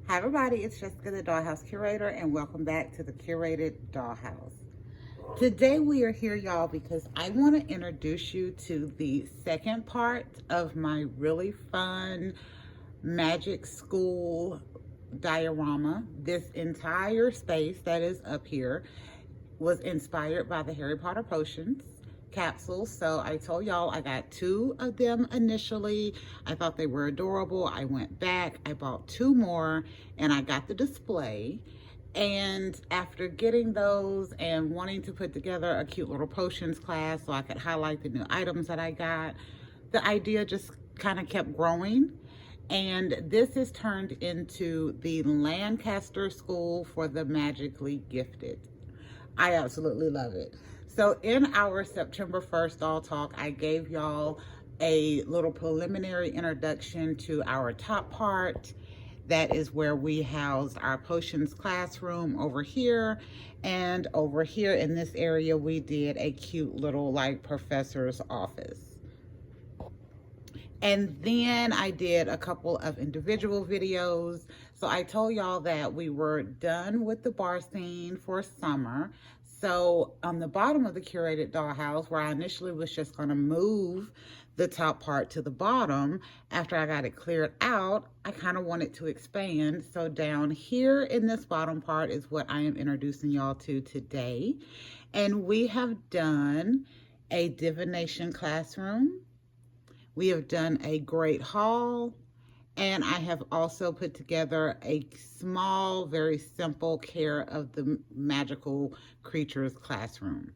Hi everybody, it's Jessica the Dollhouse Curator and welcome back to the Curated Dollhouse. Today we are here, y'all, because I want to introduce you to the second part of my really fun magic school diorama. This entire space that is up here was inspired by the Harry Potter potions capsules. So I told y'all I got two of them initially. I thought they were adorable. I went back, I bought two more, and I got the display. And after getting those and wanting to put together a cute little potions class so I could highlight the new items that I got, the idea just kind of kept growing. And this has turned into the Lancaster School for the Magically Gifted. I absolutely love it. So in our September 1st Doll Talk, I gave y'all a little preliminary introduction to our top part. That is where we housed our potions classroom over here. And over here in this area, we did a cute little like professor's office. And then I did a couple of individual videos. So I told y'all that we were done with the bar scene for summer. So on the bottom of the curated dollhouse, where I initially was just going to move the top part to the bottom, after I got it cleared out, I kind of wanted to expand. So down here in this bottom part is what I am introducing y'all to today. And we have done a divination classroom. We have done a great haul, and I have also put together a small, very simple care of the magical creatures classroom.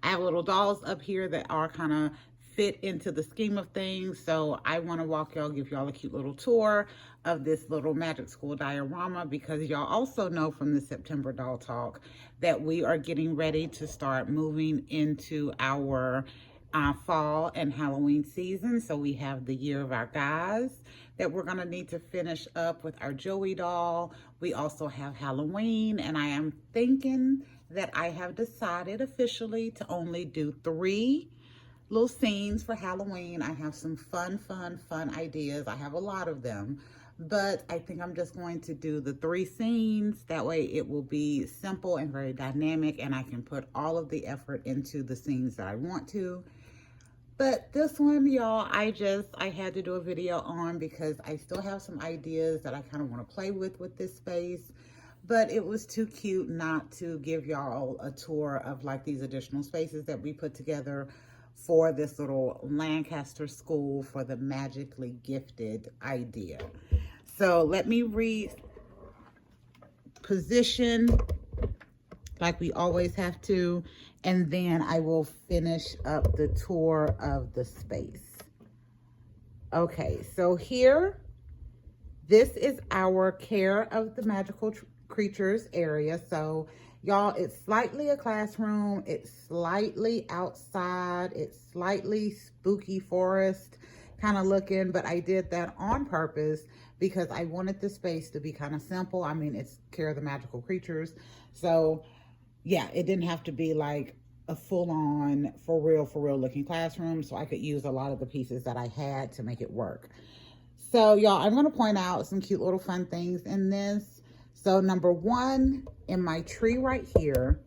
I have little dolls up here that are kind of fit into the scheme of things, so I want to walk y'all, give y'all a cute little tour of this little magic school diorama, because y'all also know from the September Doll Talk that we are getting ready to start moving into our fall and Halloween season. So we have the Year of Our Guys that we're going to need to finish up with our Joey doll. We also have Halloween, and I am thinking that I have decided officially to only do 3 little scenes for Halloween. I have some fun ideas. I have a lot of them, but I think I'm just going to do the 3 scenes. That way it will be simple and very dynamic, and I can put all of the effort into the scenes that I want to. But this one, y'all, I had to do a video on because I still have some ideas that I kind of want to play with this space. But it was too cute not to give y'all a tour of like these additional spaces that we put together for this little Lancaster School for the Magically Gifted idea. So let me reposition like we always have to, and then I will finish up the tour of the space. Okay, so here, this is our care of the magical creatures area. So y'all, it's slightly a classroom, it's slightly outside, it's slightly spooky forest kind of looking, but I did that on purpose because I wanted the space to be kind of simple. I mean, it's care of the magical creatures. So yeah, it didn't have to be like a full-on, for real looking classroom, so I could use a lot of the pieces that I had to make it work. So y'all, I'm going to point out some cute little fun things in this. So number 1, in my tree right here,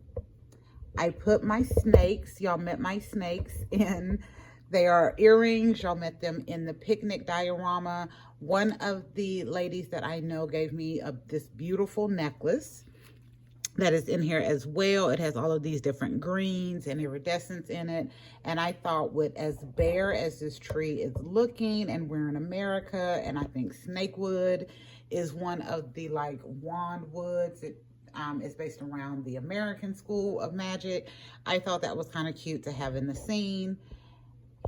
I put my snakes. Y'all met my snakes in. They are earrings. Y'all met them in the picnic diorama. One of the ladies that I know gave me this beautiful necklace that is in here as well. It has all of these different greens and iridescence in it. And I thought, with as bare as this tree is looking, and we're in America, and I think snakewood is one of the like wand woods. It is based around the American School of Magic. I thought that was kind of cute to have in the scene.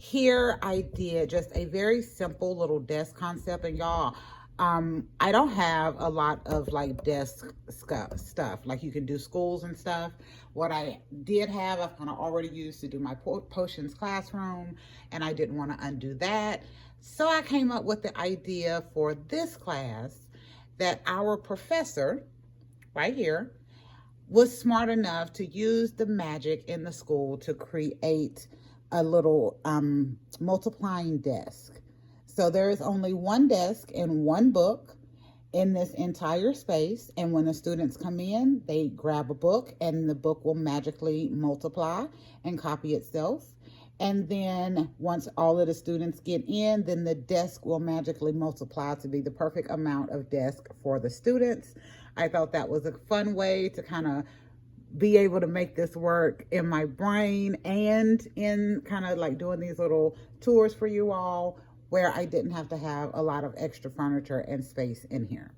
Here I did just a very simple little desk concept, and y'all, I don't have a lot of like desk stuff like you can do schools and stuff. What I did have, I've kind of already used to do my potions classroom, and I didn't want to undo that. So I came up with the idea for this class that our professor right here was smart enough to use the magic in the school to create a little multiplying desk. So there is only one desk and one book, in this entire space. And when the students come in, they grab a book and the book will magically multiply and copy itself. And then once all of the students get in, then the desk will magically multiply to be the perfect amount of desk for the students. I thought that was a fun way to kind of be able to make this work in my brain and in kind of like doing these little tours for you all where I didn't have to have a lot of extra furniture and space in here.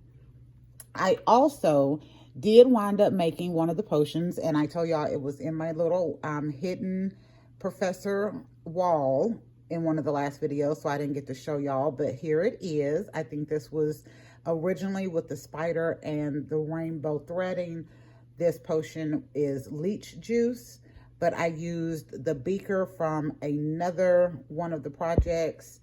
I also did wind up making one of the potions, and I told y'all it was in my little hidden professor wall in one of the last videos, so I didn't get to show y'all, but here it is. I think this was originally with the spider and the rainbow threading. This potion is leech juice, but I used the beaker from another one of the projects,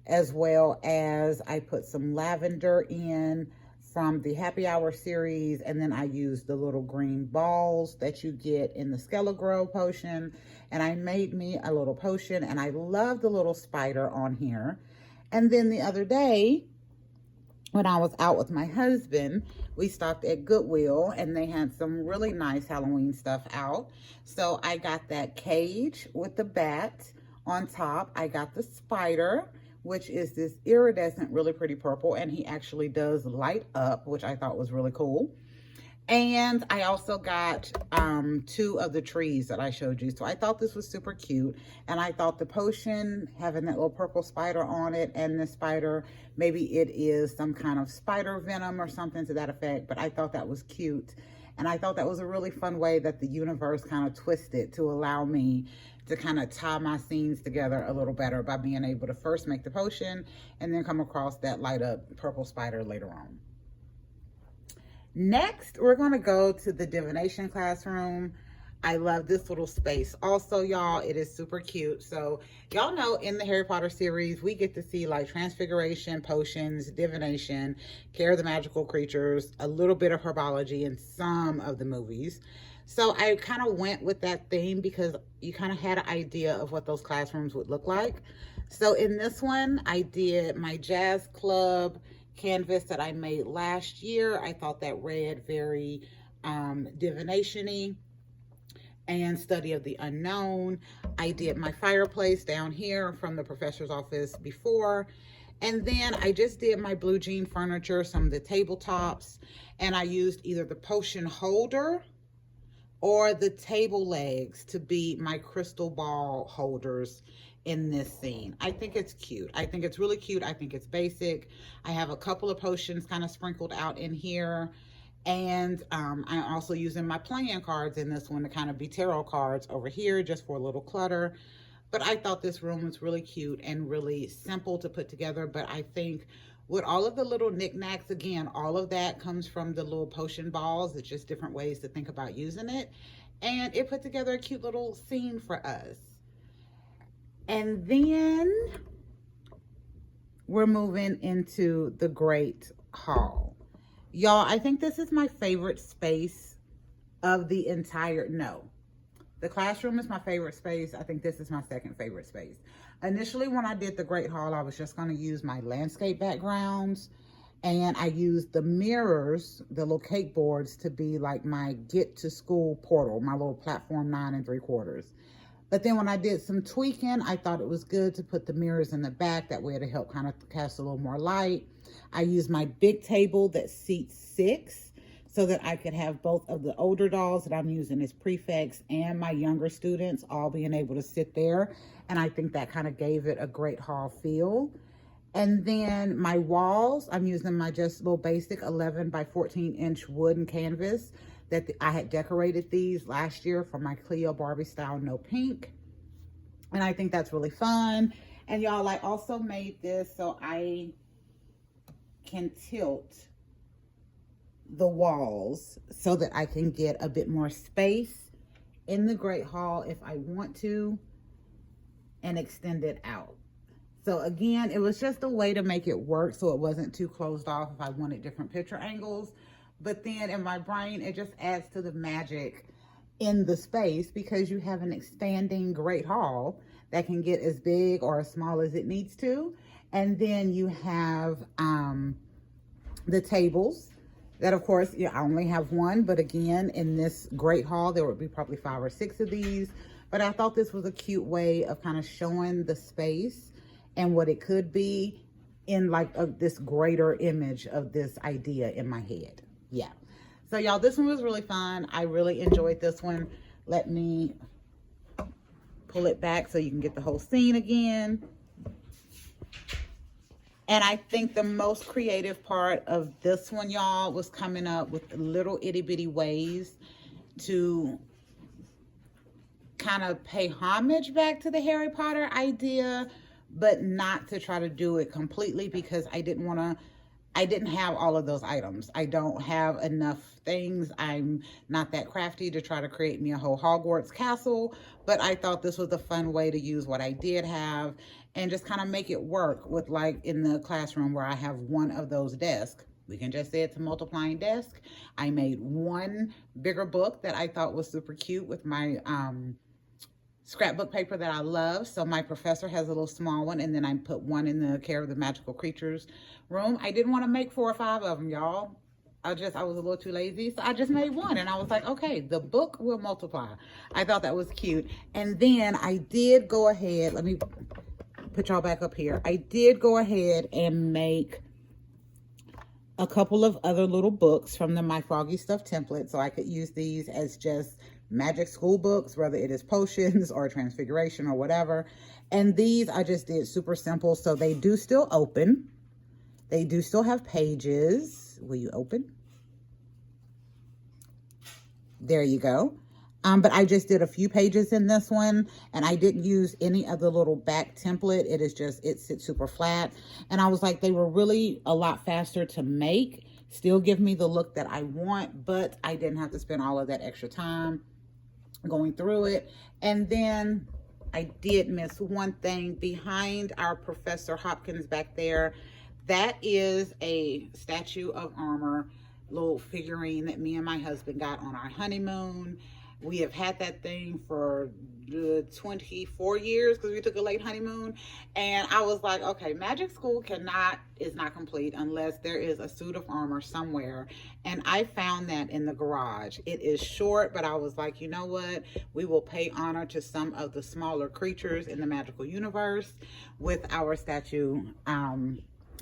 as well as I put some lavender in from the happy hour series, and then I used the little green balls that you get in the Skelegro potion, and I made me a little potion, and I love the little spider on here. And then the other day, when I was out with my husband, we stopped at Goodwill and they had some really nice Halloween stuff out. So I got that cage with the bat on top. I got the spider, which is this iridescent, really pretty purple, and he actually does light up, which I thought was really cool. And I also got 2 of the trees that I showed you. So I thought this was super cute. And I thought the potion, having that little purple spider on it, and the spider, maybe it is some kind of spider venom or something to that effect. But I thought that was cute. And I thought that was a really fun way that the universe kind of twisted to allow me to kind of tie my scenes together a little better by being able to first make the potion and then come across that light up purple spider later on. Next, we're going to go to the divination classroom. I love this little space. Also, y'all, it is super cute. So, y'all know in the Harry Potter series, we get to see like transfiguration, potions, divination, care of the magical creatures, a little bit of herbology in some of the movies. So, I kind of went with that theme because you kind of had an idea of what those classrooms would look like. So, in this one, I did my jazz club canvas that I made last year. I thought that read very divination-y and study of the unknown. I did my fireplace down here from the professor's office before. And then I just did my blue jean furniture, some of the tabletops, and I used either the potion holder or the table legs to be my crystal ball holders in this scene. I think it's cute. I think it's really cute. I think it's basic. I have a couple of potions kind of sprinkled out in here. And I'm also using my playing cards in this one to kind of be tarot cards over here just for a little clutter. But I thought this room was really cute and really simple to put together. But I think with all of the little knickknacks, again, all of that comes from the little potion balls. It's just different ways to think about using it. And it put together a cute little scene for us. And then we're moving into the Great Hall. Y'all, I think this is my favorite space of the entire, no. The classroom is my favorite space. I think this is my second favorite space. Initially, when I did the Great Hall, I was just going to use my landscape backgrounds. And I used the mirrors, the little cake boards, to be like my get to school portal, my little platform 9 3/4. But then when I did some tweaking, I thought it was good to put the mirrors in the back. That way to help kind of cast a little more light. I used my big table that seats 6 so that I could have both of the older dolls that I'm using as prefects and my younger students all being able to sit there. And I think that kind of gave it a Great Hall feel. And then my walls, I'm using my just little basic 11 by 14 inch wooden canvas that I had decorated these last year for my Cleo Barbie style No Pink. And I think that's really fun. And y'all, I also made this so I can tilt the walls so that I can get a bit more space in the Great Hall if I want to and extend it out. So again, it was just a way to make it work so it wasn't too closed off if I wanted different picture angles. But then in my brain, it just adds to the magic in the space because you have an expanding Great Hall that can get as big or as small as it needs to. And then you have the tables that, of course, I only have one, but again, in this great haul, there would be probably 5 or 6 of these. But I thought this was a cute way of kind of showing the space and what it could be in like this greater image of this idea in my head. Yeah. So y'all, this one was really fun. I really enjoyed this one. Let me pull it back so you can get the whole scene again. And I think the most creative part of this one, y'all, was coming up with little itty bitty ways to kind of pay homage back to the Harry Potter idea, but not to try to do it completely, because I didn't have all of those items. I don't have enough things. I'm not that crafty to try to create me a whole Hogwarts castle, but I thought this was a fun way to use what I did have and just kind of make it work with, like, in the classroom where I have one of those desks. We can just say it's a multiplying desk. I made one bigger book that I thought was super cute with my scrapbook paper that I love. So my professor has a little small one, and then I put one in the Care of the Magical Creatures room. I didn't want to make 4 or 5 of them, y'all. I was a little too lazy, so I just made one, and I was like, okay, the book will multiply. I thought that was cute. And then I did go ahead, let me put y'all back up here. I did go ahead and make a couple of other little books from the My Froggy Stuff template, so I could use these as just magic school books, whether it is potions or transfiguration or whatever. And these I just did super simple, so they do still open. They do still have pages. Will you open? There you go. But I just did a few pages in this one, and I didn't use any of the little back template. It sits super flat. And I was like, they were really a lot faster to make, still give me the look that I want, but I didn't have to spend all of that extra time going through it. And then I did miss one thing behind our Professor Hopkins back there. That is a statue of armor, little figurine that me and my husband got on our honeymoon. We have had that thing for 24 years because we took a late honeymoon. And I was like, okay, magic school is not complete unless there is a suit of armor somewhere. And I found that in the garage. It is short, but I was like, you know what? We will pay honor to some of the smaller creatures in the magical universe with our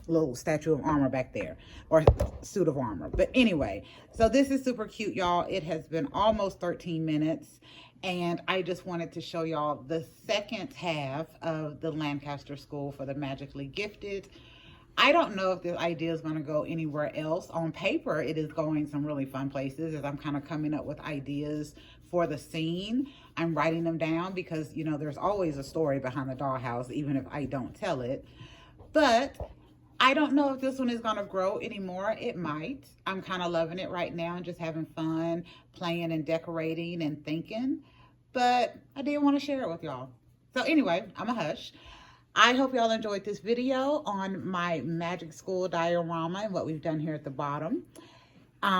little statue of armor back there, or suit of armor. But anyway, so this is super cute, y'all. It has been almost 13 minutes, and I just wanted to show y'all the second half of the Lancaster School for the Magically Gifted. I don't know if this idea is going to go anywhere else. On paper, it is going some really fun places as I'm kind of coming up with ideas for the scene. I'm writing them down because, you know, there's always a story behind the dollhouse, even if I don't tell it. But I don't know if this one is going to grow anymore. It might. I'm kind of loving it right now and just having fun playing and decorating and thinking. But I did want to share it with y'all. So anyway, I'm a hush. I hope y'all enjoyed this video on my magic school diorama and what we've done here at the bottom.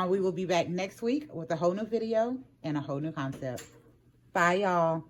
We will be back next week with a whole new video and a whole new concept. Bye, y'all.